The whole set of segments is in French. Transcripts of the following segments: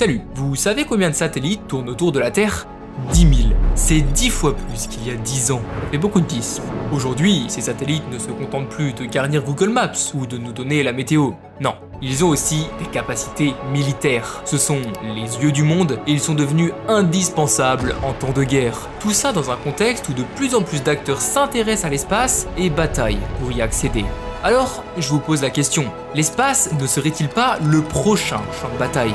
Salut, vous savez combien de satellites tournent autour de la Terre? 10 000. C'est 10 fois plus qu'il y a 10 ans. Ça fait beaucoup de 10. Aujourd'hui, ces satellites ne se contentent plus de garnir Google Maps ou de nous donner la météo. Non, ils ont aussi des capacités militaires. Ce sont les yeux du monde et ils sont devenus indispensables en temps de guerre. Tout ça dans un contexte où de plus en plus d'acteurs s'intéressent à l'espace et bataillent pour y accéder. Alors, je vous pose la question, l'espace ne serait-il pas le prochain champ de bataille ?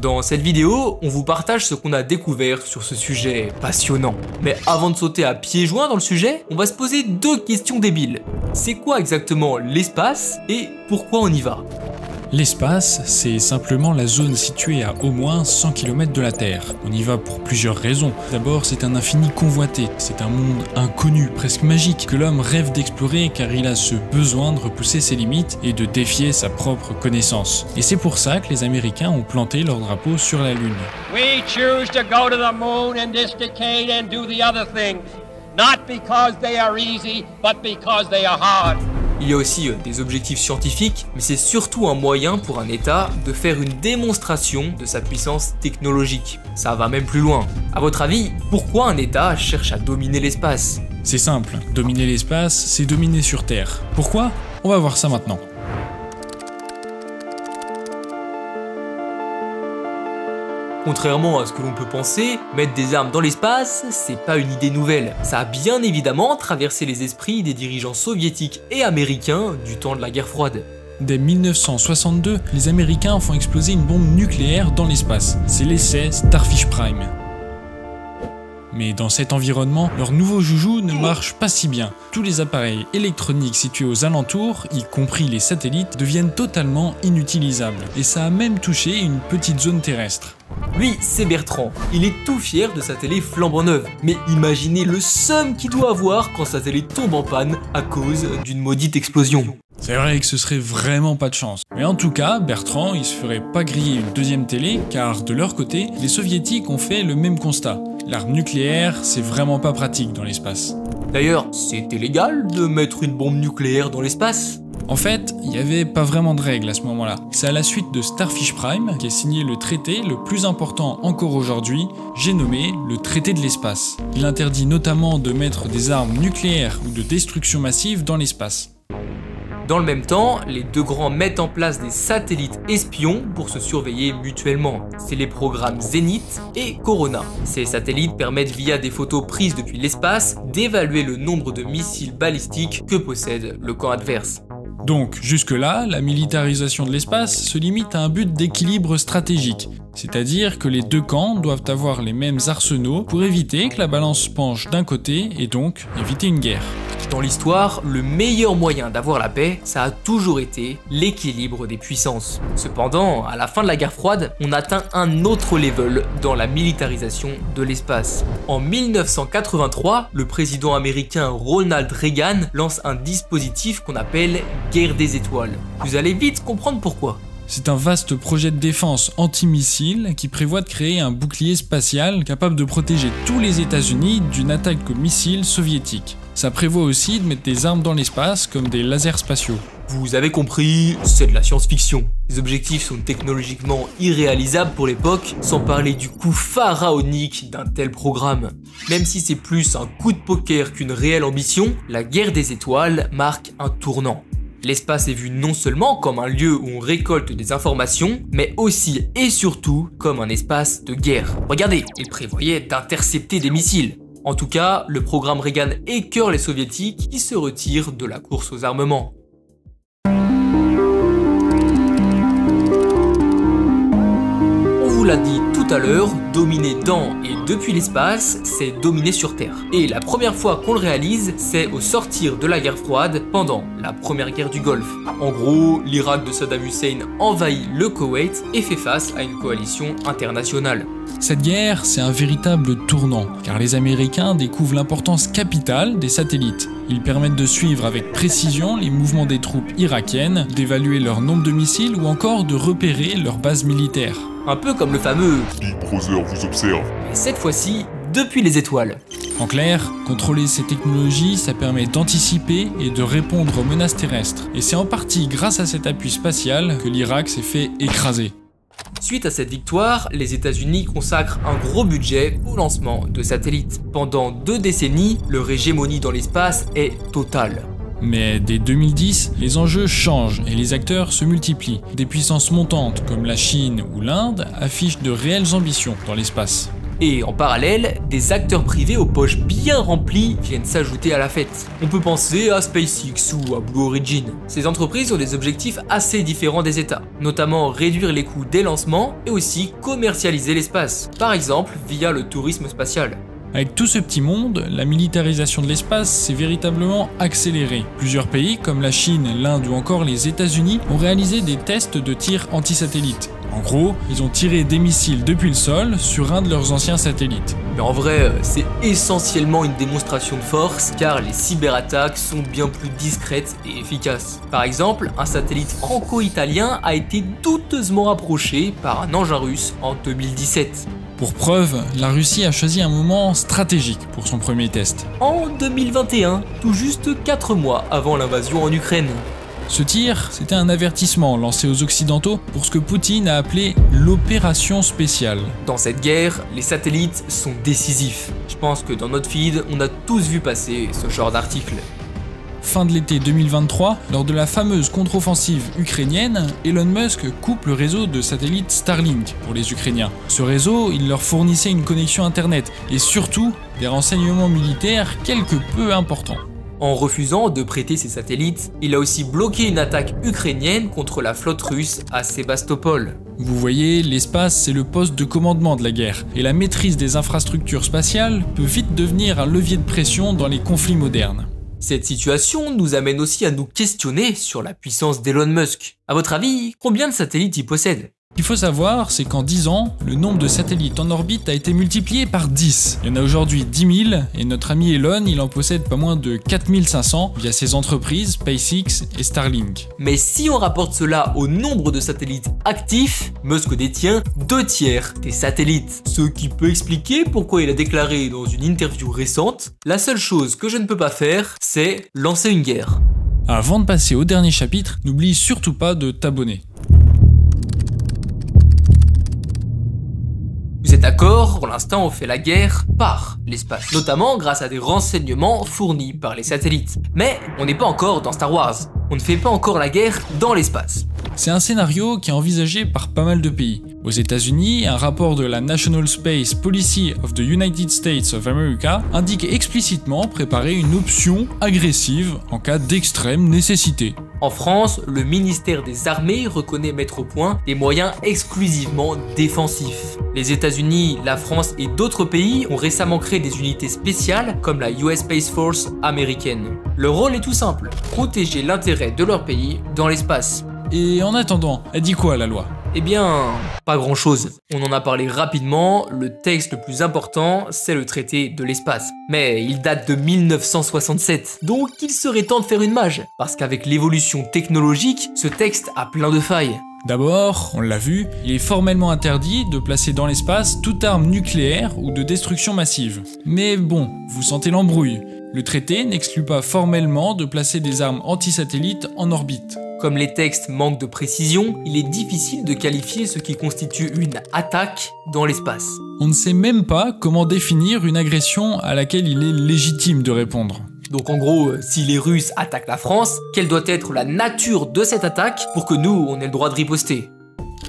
Dans cette vidéo, on vous partage ce qu'on a découvert sur ce sujet passionnant. Mais avant de sauter à pieds joints dans le sujet, on va se poser deux questions débiles. C'est quoi exactement l'espace et pourquoi on y va ? L'espace, c'est simplement la zone située à au moins 100 km de la Terre. On y va pour plusieurs raisons. D'abord, c'est un infini convoité. C'est un monde inconnu, presque magique, que l'homme rêve d'explorer car il a ce besoin de repousser ses limites et de défier sa propre connaissance. Et c'est pour ça que les Américains ont planté leur drapeau sur la Lune. We choose to go to the moon in this decade and do the other things, not because they are easy, but because they are hard. Il y a aussi des objectifs scientifiques, mais c'est surtout un moyen pour un État de faire une démonstration de sa puissance technologique. Ça va même plus loin. À votre avis, pourquoi un État cherche à dominer l'espace ? C'est simple, dominer l'espace, c'est dominer sur Terre. Pourquoi ? On va voir ça maintenant. Contrairement à ce que l'on peut penser, mettre des armes dans l'espace, c'est pas une idée nouvelle. Ça a bien évidemment traversé les esprits des dirigeants soviétiques et américains du temps de la guerre froide. Dès 1962, les Américains font exploser une bombe nucléaire dans l'espace. C'est l'essai Starfish Prime. Mais dans cet environnement, leur nouveau joujou ne marche pas si bien. Tous les appareils électroniques situés aux alentours, y compris les satellites, deviennent totalement inutilisables. Et ça a même touché une petite zone terrestre. Lui, c'est Bertrand. Il est tout fier de sa télé flambant neuve. Mais imaginez le seum qu'il doit avoir quand sa télé tombe en panne à cause d'une maudite explosion. C'est vrai que ce serait vraiment pas de chance. Mais en tout cas, Bertrand, il se ferait pas griller une deuxième télé, car de leur côté, les soviétiques ont fait le même constat. L'arme nucléaire, c'est vraiment pas pratique dans l'espace. D'ailleurs, c'était légal de mettre une bombe nucléaire dans l'espace ? En fait, il n'y avait pas vraiment de règles à ce moment-là. C'est à la suite de Starfish Prime qu'est signé le traité le plus important encore aujourd'hui, j'ai nommé le traité de l'espace. Il interdit notamment de mettre des armes nucléaires ou de destruction massive dans l'espace. Dans le même temps, les deux grands mettent en place des satellites espions pour se surveiller mutuellement. C'est les programmes Zénith et Corona. Ces satellites permettent via des photos prises depuis l'espace d'évaluer le nombre de missiles balistiques que possède le camp adverse. Donc, jusque-là, la militarisation de l'espace se limite à un but d'équilibre stratégique. C'est-à-dire que les deux camps doivent avoir les mêmes arsenaux pour éviter que la balance penche d'un côté et donc éviter une guerre. Dans l'histoire, le meilleur moyen d'avoir la paix, ça a toujours été l'équilibre des puissances. Cependant, à la fin de la guerre froide, on atteint un autre level dans la militarisation de l'espace. En 1983, le président américain Ronald Reagan lance un dispositif qu'on appelle Guerre des étoiles. Vous allez vite comprendre pourquoi. C'est un vaste projet de défense anti-missile qui prévoit de créer un bouclier spatial capable de protéger tous les États-Unis d'une attaque au missile soviétique. Ça prévoit aussi de mettre des armes dans l'espace comme des lasers spatiaux. Vous avez compris, c'est de la science-fiction. Les objectifs sont technologiquement irréalisables pour l'époque, sans parler du coût pharaonique d'un tel programme. Même si c'est plus un coup de poker qu'une réelle ambition, la guerre des étoiles marque un tournant. L'espace est vu non seulement comme un lieu où on récolte des informations, mais aussi et surtout comme un espace de guerre. Regardez, il prévoyait d'intercepter des missiles. En tout cas, le programme Reagan écœure les soviétiques qui se retirent de la course aux armements. On vous l'a dit tout à l'heure, dominer dans et depuis l'espace, c'est dominer sur Terre. Et la première fois qu'on le réalise, c'est au sortir de la guerre froide pendant la première guerre du Golfe. En gros, l'Irak de Saddam Hussein envahit le Koweït et fait face à une coalition internationale. Cette guerre, c'est un véritable tournant, car les Américains découvrent l'importance capitale des satellites. Ils permettent de suivre avec précision les mouvements des troupes irakiennes, d'évaluer leur nombre de missiles ou encore de repérer leurs bases militaires. Un peu comme le fameux Big Brother vous observe. mais cette fois-ci depuis les étoiles. En clair, contrôler ces technologies, ça permet d'anticiper et de répondre aux menaces terrestres. Et c'est en partie grâce à cet appui spatial que l'Irak s'est fait écraser. Suite à cette victoire, les États-Unis consacrent un gros budget au lancement de satellites. Pendant 2 décennies, leur hégémonie dans l'espace est totale. Mais dès 2010, les enjeux changent et les acteurs se multiplient. Des puissances montantes comme la Chine ou l'Inde affichent de réelles ambitions dans l'espace. Et en parallèle, des acteurs privés aux poches bien remplies viennent s'ajouter à la fête. On peut penser à SpaceX ou à Blue Origin. Ces entreprises ont des objectifs assez différents des États, notamment réduire les coûts des lancements et aussi commercialiser l'espace, par exemple via le tourisme spatial. Avec tout ce petit monde, la militarisation de l'espace s'est véritablement accélérée. Plusieurs pays comme la Chine, l'Inde ou encore les États-Unis ont réalisé des tests de tir anti-satellite. En gros, ils ont tiré des missiles depuis le sol sur un de leurs anciens satellites. Mais en vrai, c'est essentiellement une démonstration de force, car les cyberattaques sont bien plus discrètes et efficaces. Par exemple, un satellite franco-italien a été douteusement approché par un engin russe en 2017. Pour preuve, la Russie a choisi un moment stratégique pour son premier test. En 2021, tout juste 4 mois avant l'invasion en Ukraine. Ce tir, c'était un avertissement lancé aux Occidentaux pour ce que Poutine a appelé l'opération spéciale. Dans cette guerre, les satellites sont décisifs. Je pense que dans notre feed, on a tous vu passer ce genre d'article. Fin de l'été 2023, lors de la fameuse contre-offensive ukrainienne, Elon Musk coupe le réseau de satellites Starlink pour les Ukrainiens. Ce réseau, il leur fournissait une connexion internet et surtout des renseignements militaires quelque peu importants. En refusant de prêter ses satellites, il a aussi bloqué une attaque ukrainienne contre la flotte russe à Sébastopol. Vous voyez, l'espace c'est le poste de commandement de la guerre, et la maîtrise des infrastructures spatiales peut vite devenir un levier de pression dans les conflits modernes. Cette situation nous amène aussi à nous questionner sur la puissance d'Elon Musk. À votre avis, combien de satellites il possède ? Ce qu'il faut savoir, c'est qu'en 10 ans, le nombre de satellites en orbite a été multiplié par 10. Il y en a aujourd'hui 10 000, et notre ami Elon, il en possède pas moins de 4 500 via ses entreprises SpaceX et Starlink. Mais si on rapporte cela au nombre de satellites actifs, Musk détient 2/3 des satellites. Ce qui peut expliquer pourquoi il a déclaré dans une interview récente « La seule chose que je ne peux pas faire, c'est lancer une guerre ». Avant de passer au dernier chapitre, n'oublie surtout pas de t'abonner. Vous êtes d'accord? Pour l'instant, on fait la guerre par l'espace, notamment grâce à des renseignements fournis par les satellites. Mais on n'est pas encore dans Star Wars. On ne fait pas encore la guerre dans l'espace. C'est un scénario qui est envisagé par pas mal de pays. Aux États-Unis, un rapport de la National Space Policy of the United States of America indique explicitement préparer une option agressive en cas d'extrême nécessité. En France, le ministère des Armées reconnaît mettre au point des moyens exclusivement défensifs. Les États-Unis, la France et d'autres pays ont récemment créé des unités spéciales comme la US Space Force américaine. Le rôle est tout simple, protéger l'intérêt de leur pays dans l'espace. Et en attendant, elle dit quoi la loi ? Eh bien, pas grand chose. On en a parlé rapidement, le texte le plus important, c'est le traité de l'espace. Mais il date de 1967, donc il serait temps de faire une mage, parce qu'avec l'évolution technologique, ce texte a plein de failles. D'abord, on l'a vu, il est formellement interdit de placer dans l'espace toute arme nucléaire ou de destruction massive. Mais bon, vous sentez l'embrouille. Le traité n'exclut pas formellement de placer des armes anti-satellites en orbite. Comme les textes manquent de précision, il est difficile de qualifier ce qui constitue une attaque dans l'espace. On ne sait même pas comment définir une agression à laquelle il est légitime de répondre. Donc en gros, si les Russes attaquent la France, quelle doit être la nature de cette attaque pour que nous, on ait le droit de riposter ?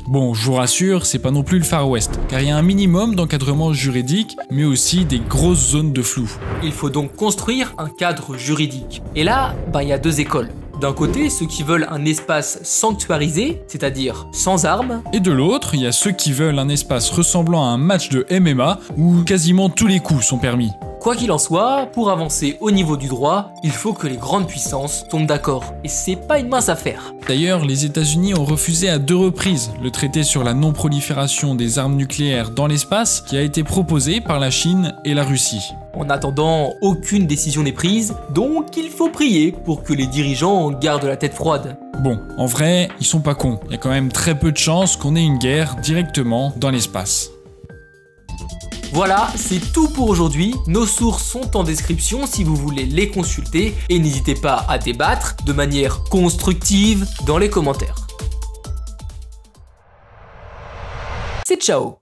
Bon, je vous rassure, c'est pas non plus le Far West, car il y a un minimum d'encadrement juridique, mais aussi des grosses zones de flou. Il faut donc construire un cadre juridique. Et là, il y a deux écoles. D'un côté, ceux qui veulent un espace sanctuarisé, c'est-à-dire sans armes. Et de l'autre, il y a ceux qui veulent un espace ressemblant à un match de MMA où quasiment tous les coups sont permis. Quoi qu'il en soit, pour avancer au niveau du droit, il faut que les grandes puissances tombent d'accord. Et c'est pas une mince affaire. D'ailleurs, les États-Unis ont refusé à 2 reprises le traité sur la non-prolifération des armes nucléaires dans l'espace qui a été proposé par la Chine et la Russie. En attendant, aucune décision n'est prise, donc il faut prier pour que les dirigeants gardent la tête froide. Bon, en vrai, ils sont pas cons. Il y a quand même très peu de chances qu'on ait une guerre directement dans l'espace. Voilà, c'est tout pour aujourd'hui. Nos sources sont en description si vous voulez les consulter et n'hésitez pas à débattre de manière constructive dans les commentaires. c'est ciao!